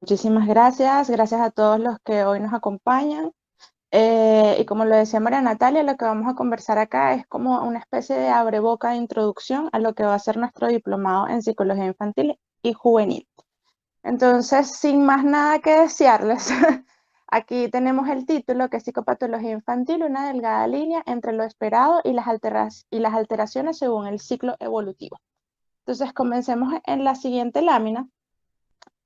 Muchísimas gracias, gracias a todos los que hoy nos acompañan. Y como lo decía María Natalia, lo que vamos a conversar acá es como una especie de abreboca de introducción a lo que va a ser nuestro diplomado en psicología infantil y juvenil. Entonces, sin más nada que desearles, aquí tenemos el título que es Psicopatología infantil, una delgada línea entre lo esperado y y las alteraciones según el ciclo evolutivo. Entonces, comencemos en la siguiente lámina.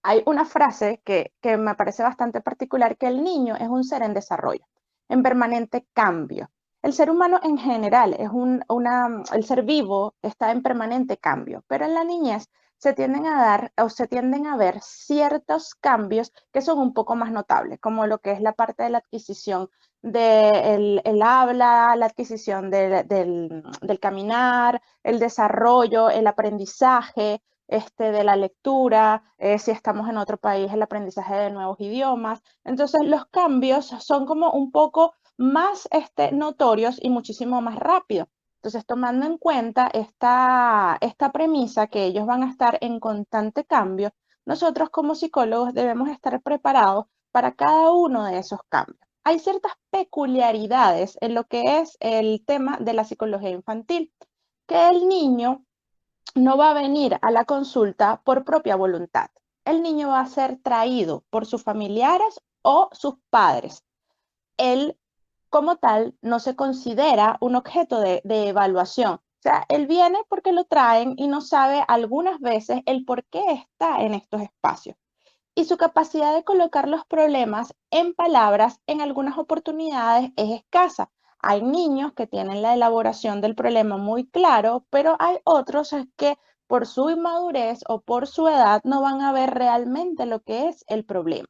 Hay una frase que me parece bastante particular, que el niño es un ser en desarrollo, en permanente cambio. El ser humano en general el ser vivo está en permanente cambio, pero en la niñez se tienden a dar o se tienden a ver ciertos cambios que son un poco más notables, como lo que es la parte de la adquisición del el habla, la adquisición del caminar, el desarrollo, el aprendizaje, de la lectura, si estamos en otro país, el aprendizaje de nuevos idiomas. Entonces, los cambios son como un poco más notorios y muchísimo más rápido. Entonces, tomando en cuenta esta premisa que ellos van a estar en constante cambio, nosotros como psicólogos debemos estar preparados para cada uno de esos cambios. Hay ciertas peculiaridades en lo que es el tema de la psicología infantil, que el niño no va a venir a la consulta por propia voluntad. El niño va a ser traído por sus familiares o sus padres. Él, como tal, no se considera un objeto de evaluación. O sea, él viene porque lo traen y no sabe algunas veces el por qué está en estos espacios. Y su capacidad de colocar los problemas en palabras en algunas oportunidades es escasa. Hay niños que tienen la elaboración del problema muy claro, pero hay otros que por su inmadurez o por su edad no van a ver realmente lo que es el problema.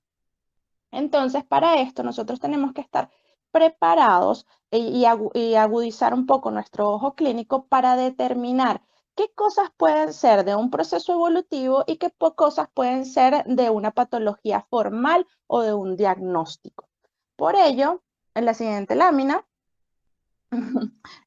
Entonces, para esto nosotros tenemos que estar preparados y agudizar un poco nuestro ojo clínico para determinar qué cosas pueden ser de un proceso evolutivo y qué cosas pueden ser de una patología formal o de un diagnóstico. Por ello, en la siguiente lámina,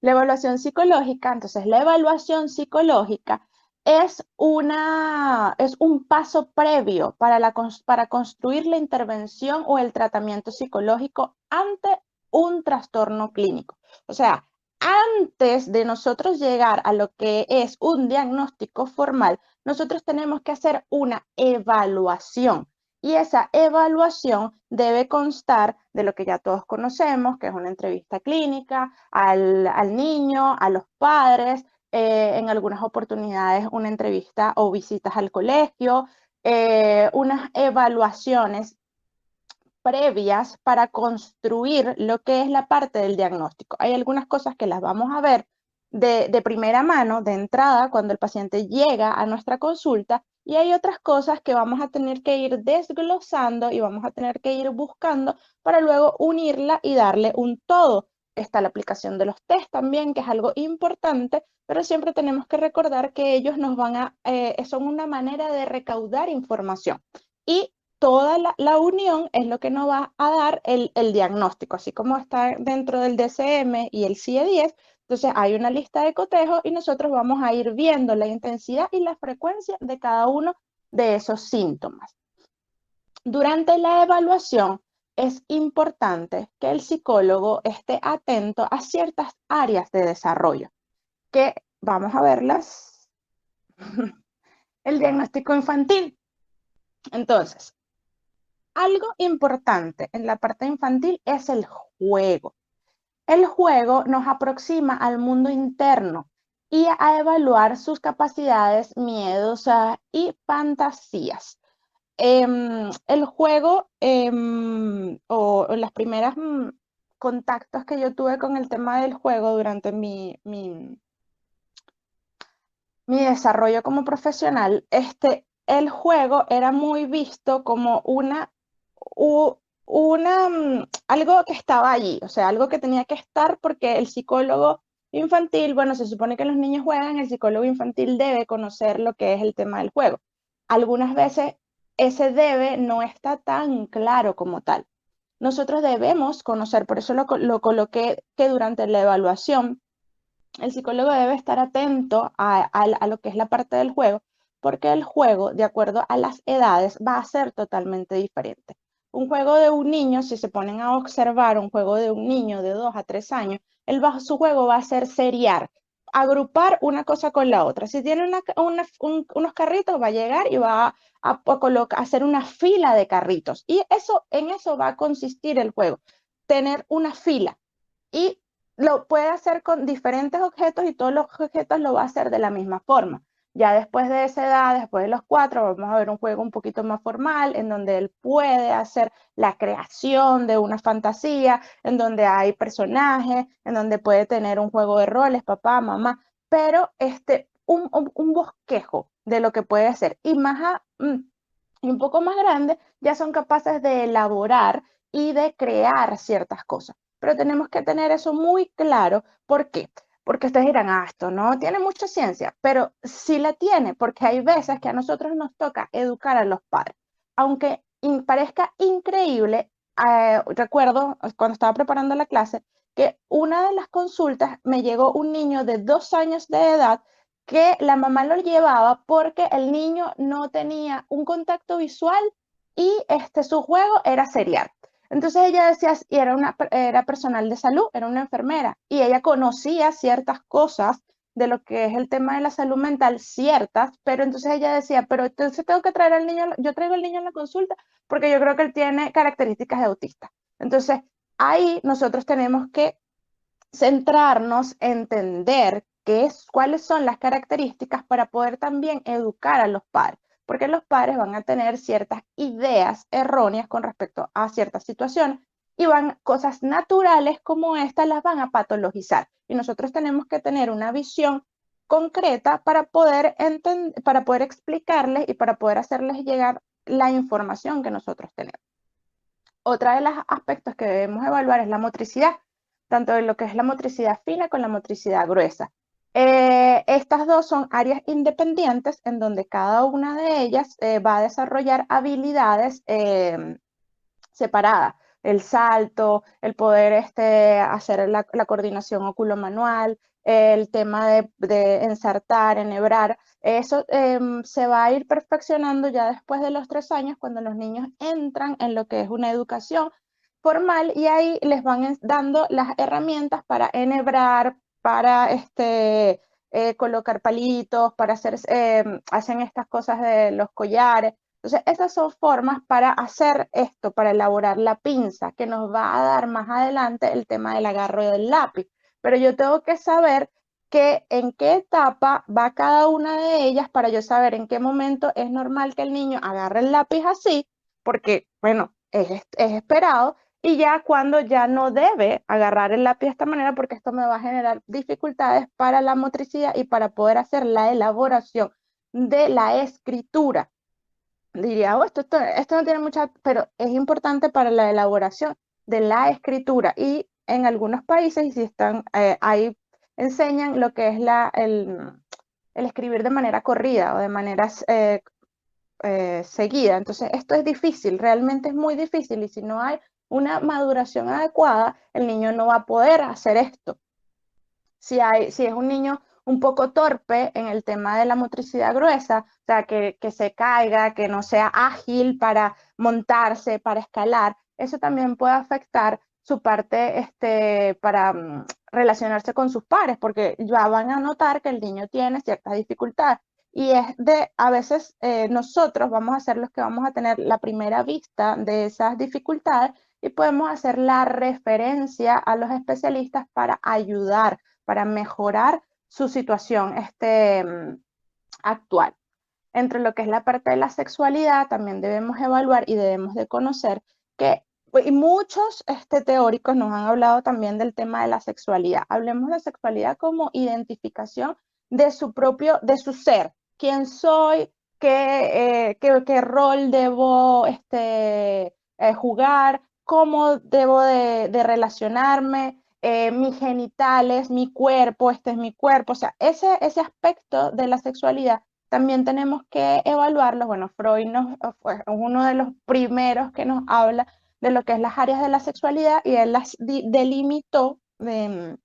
la evaluación psicológica, entonces la evaluación psicológica es un paso previo para construir la intervención o el tratamiento psicológico ante un trastorno clínico. O sea, antes de nosotros llegar a lo que es un diagnóstico formal, nosotros tenemos que hacer una evaluación. Y esa evaluación debe constar de lo que ya todos conocemos, que es una entrevista clínica al niño, a los padres, en algunas oportunidades una entrevista o visitas al colegio, unas evaluaciones previas para construir lo que es la parte del diagnóstico. Hay algunas cosas que las vamos a ver de primera mano, de entrada, cuando el paciente llega a nuestra consulta, y hay otras cosas que vamos a tener que ir desglosando y vamos a tener que ir buscando para luego unirla y darle un todo. Está la aplicación de los test también, que es algo importante, pero siempre tenemos que recordar que ellos son una manera de recaudar información. Y toda la unión es lo que nos va a dar el diagnóstico, así como está dentro del DSM y el CIE-10. Entonces hay una lista de cotejos y nosotros vamos a ir viendo la intensidad y la frecuencia de cada uno de esos síntomas. Durante la evaluación es importante que el psicólogo esté atento a ciertas áreas de desarrollo, que vamos a verlas. El diagnóstico infantil. Entonces, algo importante en la parte infantil es el juego. El juego nos aproxima al mundo interno y a evaluar sus capacidades, miedos y fantasías. El juego o las primeras contactos que yo tuve con el tema del juego durante mi desarrollo como profesional, el juego era muy visto como u- algo que estaba allí, o sea, algo que tenía que estar porque el psicólogo infantil, bueno, se supone que los niños juegan, el psicólogo infantil debe conocer lo que es el tema del juego. Algunas veces ese debe no está tan claro como tal. Nosotros debemos conocer, por eso lo coloqué que durante la evaluación el psicólogo debe estar atento a lo que es la parte del juego, porque el juego, de acuerdo a las edades, va a ser totalmente diferente. Un juego de un niño, si se ponen a observar un juego de un niño de 2 a 3 años, su juego va a ser seriar, agrupar una cosa con la otra. Si tiene unos carritos, va a llegar y va a hacer una fila de carritos. Y en eso va a consistir el juego, tener una fila. Y lo puede hacer con diferentes objetos y todos los objetos lo va a hacer de la misma forma. Ya después de esa edad, después de los 4, vamos a ver un juego un poquito más formal en donde él puede hacer la creación de una fantasía, en donde hay personajes, en donde puede tener un juego de roles, papá, mamá, pero un bosquejo de lo que puede hacer. Y un poco más grande, ya son capaces de elaborar y de crear ciertas cosas. Pero tenemos que tener eso muy claro. ¿Por qué? Porque ustedes dirán, esto no tiene mucha ciencia, pero sí la tiene, porque hay veces que a nosotros nos toca educar a los padres. Aunque parezca increíble, recuerdo cuando estaba preparando la clase que una de las consultas me llegó un niño de 2 años de edad que la mamá lo llevaba porque el niño no tenía un contacto visual y su juego era serial. Entonces ella decía, y era personal de salud, era una enfermera, y ella conocía ciertas cosas de lo que es el tema de la salud mental, ciertas, pero entonces ella decía, pero entonces tengo que traer al niño, yo traigo al niño a la consulta porque yo creo que él tiene características de autista. Entonces, ahí nosotros tenemos que centrarnos, entender cuáles son las características para poder también educar a los padres, porque los padres van a tener ciertas ideas erróneas con respecto a ciertas situaciones y cosas naturales como estas las van a patologizar. Y nosotros tenemos que tener una visión concreta para poder explicarles y para poder hacerles llegar la información que nosotros tenemos. Otra de los aspectos que debemos evaluar es la motricidad, tanto de lo que es la motricidad fina con la motricidad gruesa. Estas dos son áreas independientes en donde cada una de ellas va a desarrollar habilidades separadas. El salto, el poder hacer la coordinación oculomanual, el tema de ensartar, enhebrar. Eso se va a ir perfeccionando ya después de los 3 años cuando los niños entran en lo que es una educación formal y ahí les van dando las herramientas para enhebrar, para colocar palitos, hacen estas cosas de los collares. Entonces, esas son formas para hacer esto, para elaborar la pinza, que nos va a dar más adelante el tema del agarre del lápiz. Pero yo tengo que saber en qué etapa va cada una de ellas para yo saber en qué momento es normal que el niño agarre el lápiz así, porque, bueno, es esperado, y ya cuando ya no debe agarrar el lápiz de esta manera, porque esto me va a generar dificultades para la motricidad y para poder hacer la elaboración de la escritura. Diría, esto no tiene mucha, pero es importante para la elaboración de la escritura. Y en algunos países, si están, ahí enseñan lo que es el escribir de manera corrida o de manera seguida. Entonces, esto es difícil, realmente es muy difícil. Y si no hay una maduración adecuada, el niño no va a poder hacer esto. Si es un niño un poco torpe en el tema de la motricidad gruesa, o sea, que se caiga, que no sea ágil para montarse, para escalar, eso también puede afectar su parte para relacionarse con sus pares, porque ya van a notar que el niño tiene ciertas dificultades. Y a veces nosotros vamos a ser los que vamos a tener la primera vista de esas dificultades y podemos hacer la referencia a los especialistas para ayudar, para mejorar su situación actual. Entre lo que es la parte de la sexualidad, también debemos evaluar y debemos de conocer que y muchos teóricos nos han hablado también del tema de la sexualidad. Hablemos de sexualidad como identificación de su ser. ¿Quién soy? ¿Qué rol debo jugar? ¿Cómo debo de relacionarme? Mis genitales, mi cuerpo, este es mi cuerpo. O sea, ese aspecto de la sexualidad también tenemos que evaluarlos. Bueno, Freud es uno de los primeros que nos habla de lo que es las áreas de la sexualidad y él las delimitó en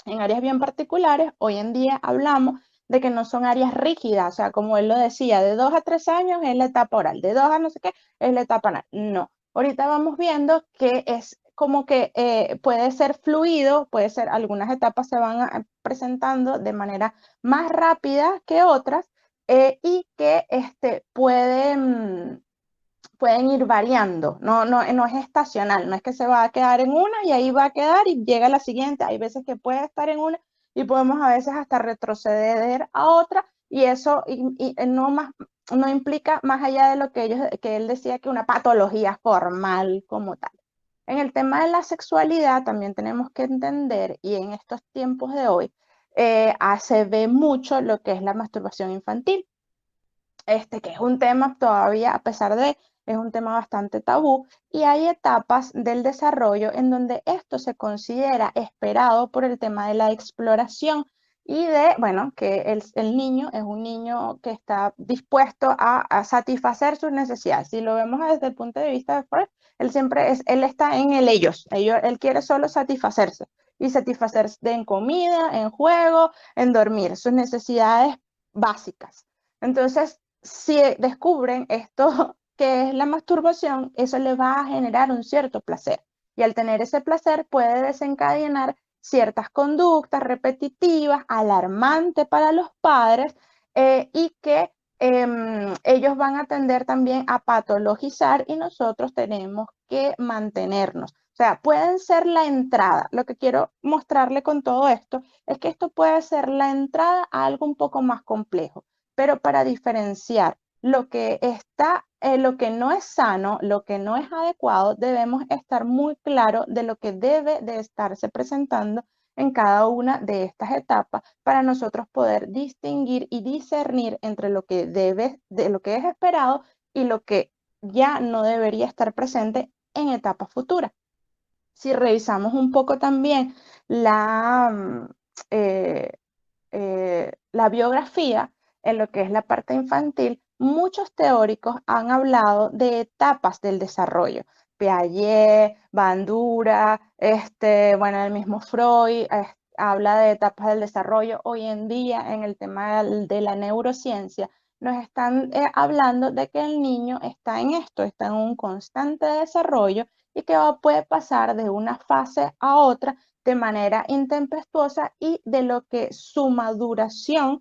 áreas bien particulares. Hoy en día hablamos de que no son áreas rígidas, o sea, como él lo decía, de 2 a 3 años es la etapa oral, de 2 a no sé qué es la etapa anal. No, ahorita vamos viendo que es como que puede ser fluido, puede ser, algunas etapas se van presentando de manera más rápida que otras y que pueden ir variando, no es estacional, no es que se va a quedar en una y ahí va a quedar y llega la siguiente, hay veces que puede estar en una y podemos a veces hasta retroceder a otra y eso no implica más allá de lo que él decía que una patología formal como tal. En el tema de la sexualidad también tenemos que entender, y en estos tiempos de hoy, se ve mucho lo que es la masturbación infantil que es un tema todavía, a pesar de, es un tema bastante tabú, y hay etapas del desarrollo en donde esto se considera esperado por el tema de la exploración y de, bueno, que el niño es un niño que está dispuesto a satisfacer sus necesidades. Si lo vemos desde el punto de vista de Freud, él está en él quiere solo satisfacerse y satisfacerse en comida, en juego, en dormir, sus necesidades básicas. Entonces, si descubren esto que es la masturbación, eso le va a generar un cierto placer. Y al tener ese placer puede desencadenar ciertas conductas repetitivas, alarmantes para los padres y que ellos van a tender también a patologizar y nosotros tenemos que mantenernos. O sea, pueden ser la entrada. Lo que quiero mostrarle con todo esto es que esto puede ser la entrada a algo un poco más complejo, pero para diferenciar lo que no es sano, lo que no es adecuado, debemos estar muy claros de lo que debe de estarse presentando en cada una de estas etapas para nosotros poder distinguir y discernir entre de lo que es esperado y lo que ya no debería estar presente en etapas futuras. Si revisamos un poco también la, eh, la biografía, en lo que es la parte infantil, muchos teóricos han hablado de etapas del desarrollo. Piaget, Bandura, bueno, el mismo Freud habla de etapas del desarrollo. Hoy en día, en el tema de la neurociencia, nos están hablando de que el niño está en esto, está en un constante desarrollo y que puede pasar de una fase a otra de manera intempestuosa y de lo que su maduración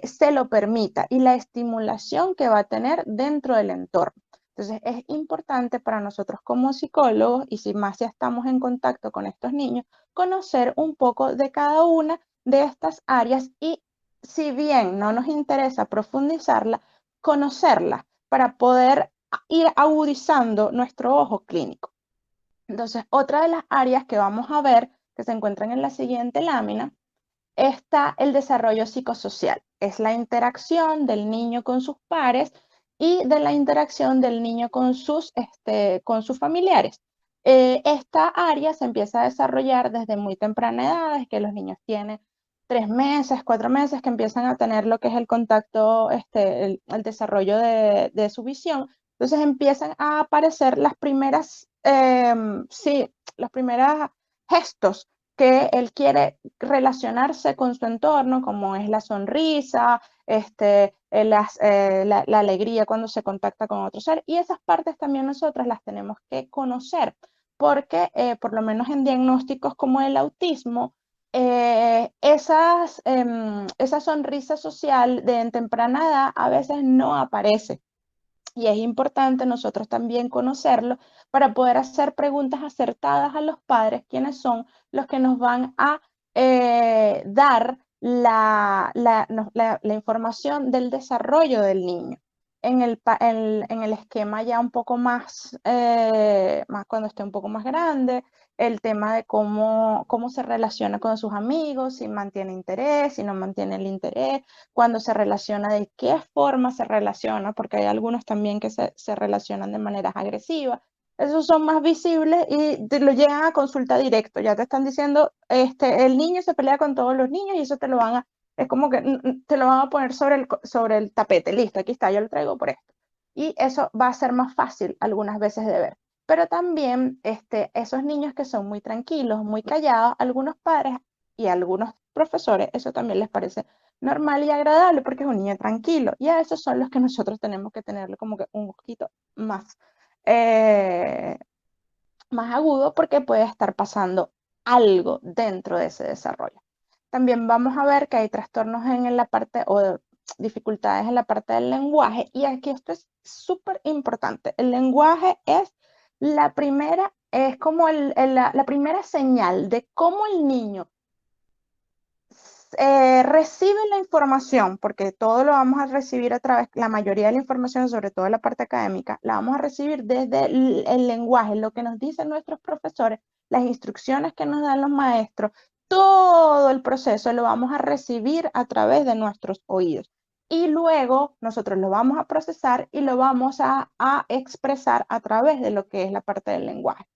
se lo permita y la estimulación que va a tener dentro del entorno. Entonces es importante para nosotros como psicólogos y si más ya estamos en contacto con estos niños, conocer un poco de cada una de estas áreas y si bien no nos interesa profundizarla, conocerla para poder ir agudizando nuestro ojo clínico. Entonces, otra de las áreas que vamos a ver, que se encuentran en la siguiente lámina, está el desarrollo psicosocial. Es la interacción del niño con sus pares y de la interacción del niño con sus familiares. Esta área se empieza a desarrollar desde muy temprana edad, es que los niños tienen 3 meses, 4 meses, que empiezan a tener lo que es el contacto, el desarrollo de su visión. Entonces empiezan a aparecer sí, los primeros gestos que él quiere relacionarse con su entorno, como es la sonrisa, la alegría cuando se contacta con otro ser. Y esas partes también nosotras las tenemos que conocer, porque por lo menos en diagnósticos como el autismo, esa sonrisa social de en temprana edad a veces no aparece. Y es importante nosotros también conocerlo para poder hacer preguntas acertadas a los padres, quienes son los que nos van a dar la información del desarrollo del niño. En el esquema ya un poco más cuando esté un poco más grande, el tema de cómo se relaciona con sus amigos, si mantiene interés, si no mantiene el interés, cuando se relaciona, de qué forma se relaciona, porque hay algunos también que se relacionan de maneras agresivas. Esos son más visibles y te lo llegan a consulta directo. Ya te están diciendo, el niño se pelea con todos los niños y eso es como que te lo van a poner sobre el tapete. Listo, aquí está, yo lo traigo por esto. Y eso va a ser más fácil algunas veces de ver. Pero también esos niños que son muy tranquilos, muy callados, algunos padres y algunos profesores, eso también les parece normal y agradable porque es un niño tranquilo. Y a esos son los que nosotros tenemos que tenerle como que un poquito más, eh, más agudo porque puede estar pasando algo dentro de ese desarrollo. También vamos a ver que hay trastornos en la parte o dificultades en la parte del lenguaje y aquí esto es súper importante. El lenguaje es la primera, es como la primera señal de cómo el niño recibe la información, porque todo lo vamos a recibir a través, la mayoría de la información, sobre todo la parte académica, la vamos a recibir desde el lenguaje, lo que nos dicen nuestros profesores, las instrucciones que nos dan los maestros, todo el proceso lo vamos a recibir a través de nuestros oídos. Y luego nosotros lo vamos a procesar y lo vamos a expresar a través de lo que es la parte del lenguaje.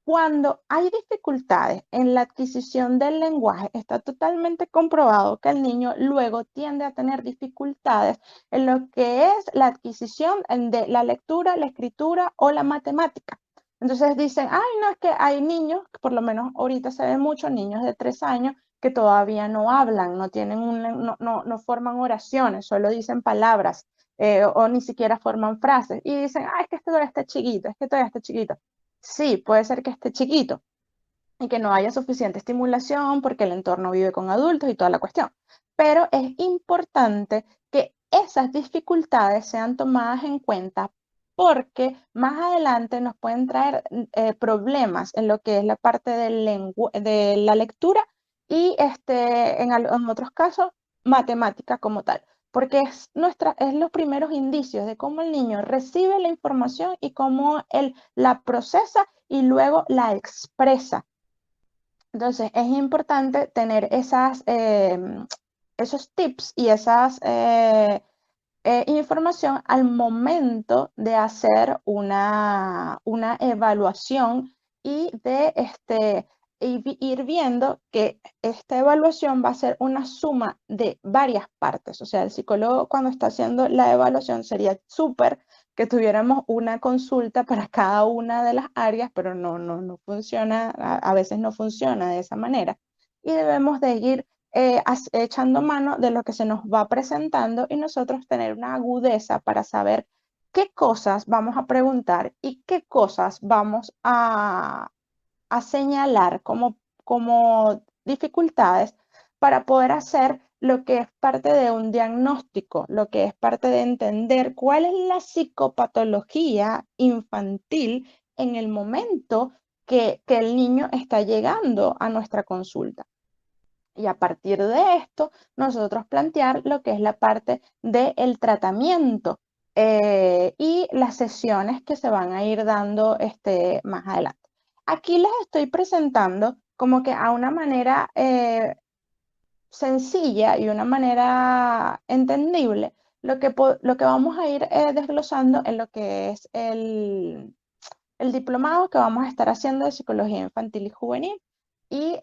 Cuando hay dificultades en la adquisición del lenguaje, está totalmente comprobado que el niño luego tiende a tener dificultades en lo que es la adquisición de la lectura, la escritura o la matemática. Entonces dicen, ay, no, es que hay niños, por lo menos ahorita se ven muchos niños de 3 años que todavía no hablan, no tienen no forman oraciones, solo dicen palabras o ni siquiera forman frases. Y dicen, ay, es que este todavía está chiquito, es que todavía está chiquito. Sí, puede ser que esté chiquito y que no haya suficiente estimulación porque el entorno vive con adultos y toda la cuestión. Pero es importante que esas dificultades sean tomadas en cuenta porque más adelante nos pueden traer problemas en lo que es la parte de la lectura y en otros casos matemática como tal. Porque es los primeros indicios de cómo el niño recibe la información y cómo él la procesa y luego la expresa. Entonces, es importante tener esos tips y esas información al momento de hacer una evaluación y de ir viendo que esta evaluación va a ser una suma de varias partes. O sea, el psicólogo cuando está haciendo la evaluación sería súper que tuviéramos una consulta para cada una de las áreas, pero no funciona, a veces no funciona de esa manera. Y debemos de ir echando mano de lo que se nos va presentando y nosotros tener una agudeza para saber qué cosas vamos a preguntar y qué cosas vamos a señalar como dificultades para poder hacer lo que es parte de un diagnóstico, lo que es parte de entender cuál es la psicopatología infantil en el momento que el niño está llegando a nuestra consulta. Y a partir de esto, nosotros plantear lo que es la parte del tratamiento y las sesiones que se van a ir dando más adelante. Aquí les estoy presentando como que a una manera sencilla y una manera entendible lo que vamos a ir desglosando en lo que es el diplomado que vamos a estar haciendo de psicología infantil y juvenil. Y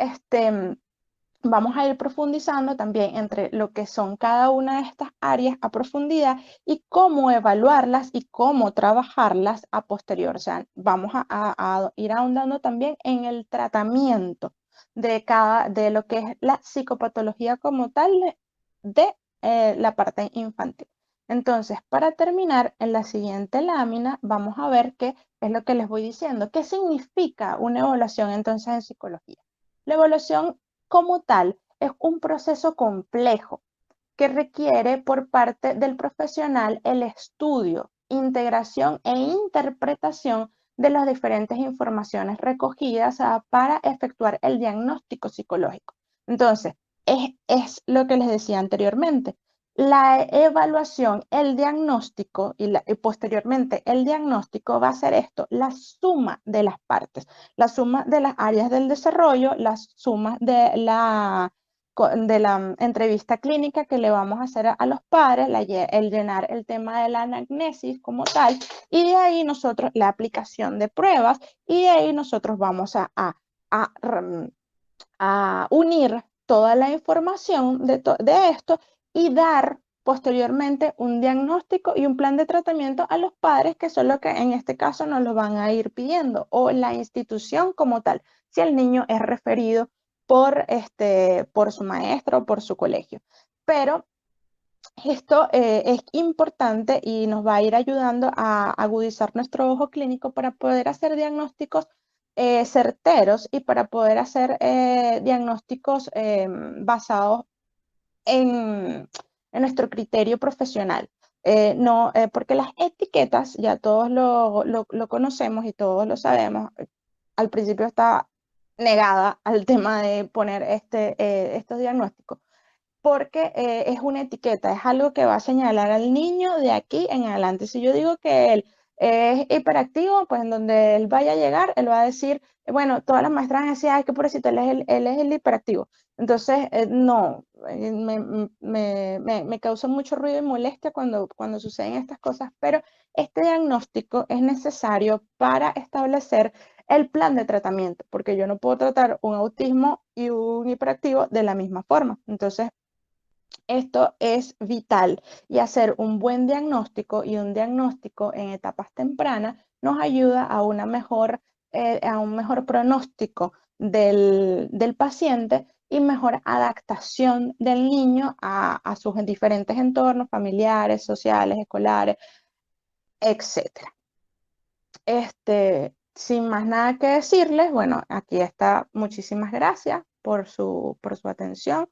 vamos a ir profundizando también entre lo que son cada una de estas áreas a profundidad y cómo evaluarlas y cómo trabajarlas a posterior. O sea, vamos a ir ahondando también en el tratamiento de lo que es la psicopatología como tal de la parte infantil. Entonces, para terminar, en la siguiente lámina vamos a ver qué es lo que les voy diciendo. ¿Qué significa una evaluación entonces en psicología? La evaluación como tal es un proceso complejo que requiere por parte del profesional el estudio, integración e interpretación de las diferentes informaciones recogidas para efectuar el diagnóstico psicológico. Entonces, es lo que les decía anteriormente. La evaluación, el diagnóstico y posteriormente el diagnóstico va a ser esto, la suma de las partes, la suma de las áreas del desarrollo, la suma de la entrevista clínica que le vamos a hacer a los padres, el llenar el tema de la anamnesis como tal, y de ahí nosotros la aplicación de pruebas, y de ahí nosotros vamos a, a unir toda la información de esto y dar posteriormente un diagnóstico y un plan de tratamiento a los padres, que son lo que en este caso nos lo van a ir pidiendo, o la institución como tal, si el niño es referido por su maestro o por su colegio. pero esto es importante y nos va a ir ayudando a agudizar nuestro ojo clínico para poder hacer diagnósticos certeros y para poder hacer diagnósticos basados en nuestro criterio profesional. No, porque las etiquetas ya todos lo conocemos y todos lo sabemos. Al principio estaba negada al tema de poner estos diagnósticos porque es una etiqueta, es algo que va a señalar al niño de aquí en adelante. Si yo digo que él es hiperactivo, pues en donde él vaya a llegar, él va a decir, bueno, todas las maestras van a decir, ay, qué pobrecito, él es el hiperactivo. Entonces, no, me causa mucho ruido y molestia cuando suceden estas cosas, pero este diagnóstico es necesario para establecer el plan de tratamiento, porque yo no puedo tratar un autismo y un hiperactivo de la misma forma. Entonces, esto es vital y hacer un buen diagnóstico y un diagnóstico en etapas tempranas nos ayuda a un mejor pronóstico del paciente y mejor adaptación del niño a sus diferentes entornos familiares, sociales, escolares, etcétera. Sin más nada que decirles, bueno, aquí está. Muchísimas gracias por su atención.